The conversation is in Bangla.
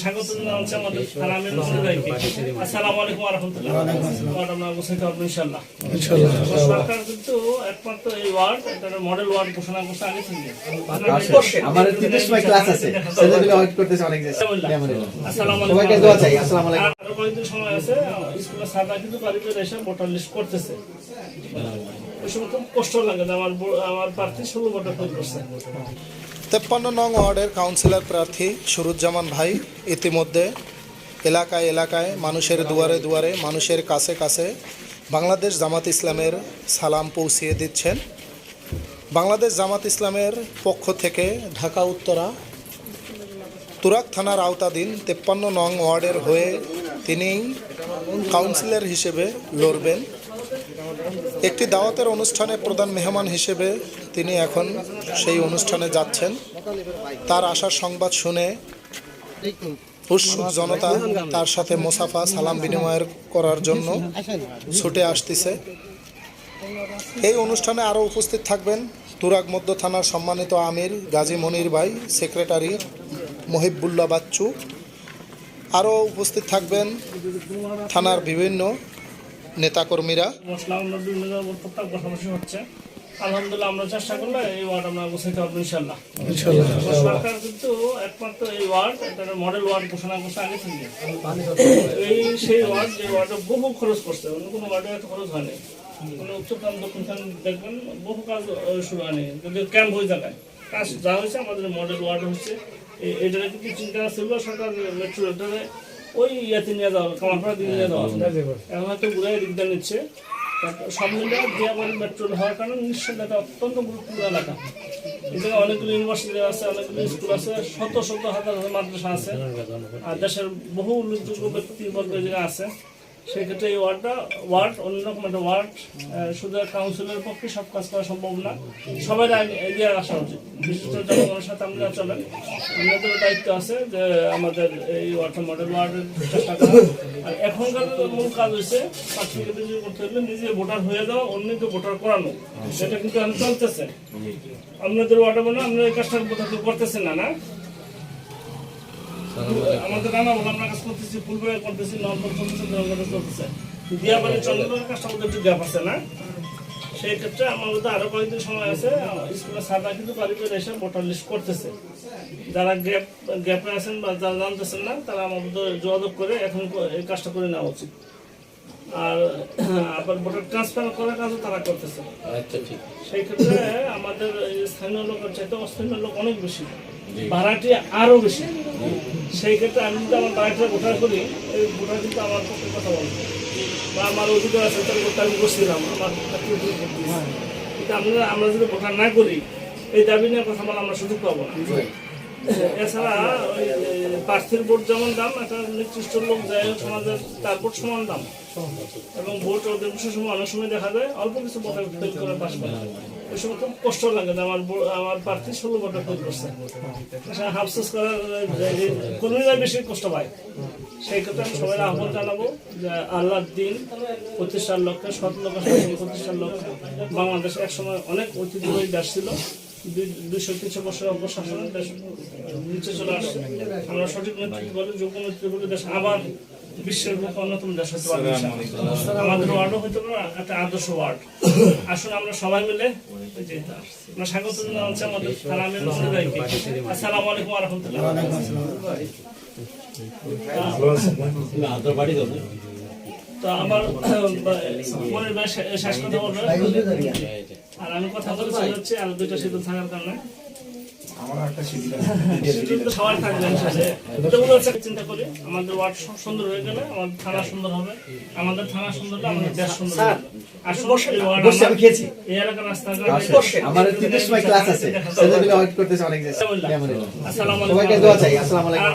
স্বাগত জানাচ্ছি আমাদের থানামের ভাইকে। আসসালামু আলাইকুম ওয়া রাহমাতুল্লাহ। আমরা বলতে পারবো ইনশাআল্লাহ। সরকার কিন্তু একমাত্র এই ওয়ার্ড এটা মডেল ওয়ার্ড ঘোষণা করছে আগে থেকে। আমাদের 30 সময় ক্লাস আছে, ছেলেগুলো ওয়েট করতেছে অনেক জায়গায়। আসসালামু আলাইকুম। সবাইকে দোয়া চাই। আসসালামু আলাইকুম। আরো কয়েকদিন সময় আছে, স্কুলের স্যাররা কিন্তু বাড়িতে এসে ভোটার লিস্ট করতেছে। ওই সময় খুব কষ্ট লাগে যে আমার প্রার্থী 16 ভোটার ফেল করছে। 53 নং ওয়ার্ডের কাউন্সিলর প্রার্থী সুরুজ্জামান ভাই ইতিমধ্যে এলাকায় এলাকায় মানুষের দুয়ারে দুয়ারে মানুষের কাছে কাছে বাংলাদেশ জামাত ইসলামের সালাম পৌঁছিয়ে দিচ্ছেন। বাংলাদেশ জামাত ইসলামের পক্ষ থেকে ঢাকা উত্তরা তুরাগ থানার আওতাধীন 53 নং ওয়ার্ডের হয়ে তিনি কাউন্সিলর হিসেবে লড়বেন। একটি দাওয়াতের অনুষ্ঠানে প্রধান মেহমান হিসেবে তিনি এখন সেই অনুষ্ঠানে যাচ্ছেন। তার আসার সংবাদ শুনে উৎসুক জনতা তার সাথে মোসাফা সালাম বিনিময় করার জন্য ছুটে আসতেছে। এই অনুষ্ঠানে আরও উপস্থিত থাকবেন তুরাগ মধ্য থানার সম্মানিত আমির গাজী মনির ভাই, সেক্রেটারি মহিবুল্লাহ বাচ্চু। আরও উপস্থিত থাকবেন থানার বিভিন্ন নেতাকর্মীরা। আলহামদুলিল্লাহ আমরা চেষ্টা করলে এই ওয়ার্ড আমরা বসাইতে পারবো ইনশাআল্লাহ। সরকার কিন্তু একমাত্র এই ওয়ার্ড এটা মডেল ওয়ার্ড ঘোষণা করছে আগে থেকে। এই সেই ওয়ার্ড যে ওয়ার্ডে বহু খরচ করছে, অন্য কোনো ওয়ার্ডে এত খরচ হয়নি। কোনো উত্তরখান দক্ষিণখান দেখবেন বহু কাজ শুরু হয়নি, যদি ক্যাম্প হয়ে জায়গায় কাজ যা হয়েছে আমাদের মডেল ওয়ার্ড হচ্ছে। এটারে কিন্তু চিন্তা ছিল সরকার মেট্রো রেটারে ওই ইয়াতে নিয়ে যাওয়া, কামারপাড়া দিয়ে নিয়ে যাওয়া, এখন হয়তো ঘুরাই দিকদার নিচ্ছে। সব মিলে দিয়াবাড়ি মেট্রোল হওয়ার কারণে নিশ্চয় এটা অত্যন্ত গুরুত্বপূর্ণ এলাকা। এই জায়গায় অনেকগুলো ইউনিভার্সিটি আছে, অনেকগুলো স্কুল আছে, শত শত হাজার হাজার মাদ্রাসা আছে, আর দেশের বহু উল্লেখযোগ্য ব্যক্তিবর্গ এই জায়গায় আছে। সেক্ষেত্রে এই ওয়ার্ড অন্যরকম একটা ওয়ার্ড, শুধু কাউন্সিলের পক্ষে সব কাজ করা সম্ভব না। সবাই এগিয়ে আসা উচিত, বিশিষ্ট জনগণের সাথে আমরা চলেন। আমাদের দায়িত্ব আছে যে আমাদের এই ওয়ার্ড মডেল ওয়ার্ডের চেষ্টা করা। আর এখনকার মূল কাজ হয়েছে প্রার্থীকে বিজয়ী করতে হলে নিজে ভোটার হয়ে যাওয়া, অন্যকে ভোটার করানো। সেটা কিন্তু এখন চলতেছে আপনাদের ওয়ার্ডে, বলে আমরা এই কাজটা কেউ করতেছেন না। আমাদের রানা বলে আমরা কাজ করতেছি, ফুলবাড়ি করতেছি, নভর চলতেছে, দেওয়ার চলতেছে, দিয়াবাড়ি চন্দ্রের কাজটা আমাদের একটু গ্যাপ আছে না। সেই ক্ষেত্রে আমার মধ্যে আরো কয়েকদিন সময় আছে, স্কুলের স্যাররা কিন্তু বাড়িতে এসে ভোটার লিস্ট করতেছে। যারা গ্যাপে আছেন বা যারা জানতেছেন না তারা আমার মধ্যে যোগাযোগ করে এখন এই কাজটা করে নেওয়া উচিত। আর আবার ভোটার ট্রান্সফার করার কাজও তারা করতেছে। সেই ক্ষেত্রে আমাদের স্থানীয় লোকের চাইতে অস্থানীয় লোক অনেক বেশি, ভাড়াটি আরো বেশি। সেই ক্ষেত্রে আমি যদি আমার বাড়িতে ভোটার করি, এই ভোটার কিন্তু আমার পক্ষে কথা বলবো বা আমার অধিকার আছে, তার ভোটটা আমি বসছিলাম আমার। কিন্তু আমরা যদি ভোটার না করি, এই দাবি নিয়ে কথা বলা আমরা সুযোগ পাবো না। এছাড়া ওই প্রার্থীর ভোট যেমন দাম, একটা নির্দিষ্ট লোক যায় সমাজের তার ভোট সমান দাম, এবং ভোট অধিকাংশ সময় অনেক সময় দেখা যায় অল্প কিছু ভোটার ফেল করে পাশ করে। ওই সময় খুব কষ্ট লাগে যে আমার প্রার্থী 16 ভোটার ফেল করছে। হাফসোস করার কর্মীরা বেশি কষ্ট পায়। সেই ক্ষেত্রে আমি সবাই আহ্বান জানাবো যে আল্লাহর দিন প্রতিষ্ঠার লক্ষ্যে, সৎ লোকের প্রতিষ্ঠার লক্ষ্যে বাংলাদেশ একসময় অনেক ঐতিহ্যবাহী দেশ ছিল। 200-300 বছর অবশাসনের দেশ নিচে চলে আসছে। আমরা সঠিক নেতৃত্ব বলে, যোগ্য নেতৃত্ব বলে দেশ আবার বিশ্বের মুখে অন্যতম দেশ হতে পারবে। আমাদের ওয়ার্ডও হইতে পারে একটা আদর্শ ওয়ার্ড। আসুন আমরা সবাই মিলে আমরা স্বাগত জানাচ্ছি আমাদের থানামের ভাইকে। আসসালামু আলাইকুম ওয়া রাহমাতুল্লাহ। তো আমার মনের শেষ কথা বলবো, আর আমি কথা বলে চলে যাচ্ছি আর দুইটা শীতল থাকার কারণে সবাই থাকবেন। চিন্তা করি আমাদের ওয়ার্ড সুন্দর হয়ে গেলে আমাদের থানা সুন্দর হবে, আমাদের থানা সুন্দর হলে আমাদের দেশ সুন্দর হবে। এই এলাকার রাস্তাঘাট আমাদের 30 সময় ক্লাস আছে, ছেলেগুলো ওয়েট করতেছে অনেক জায়গায়। আসসালামু সবাইকে দোয়া চাই। আসসালামু আলাইকুম।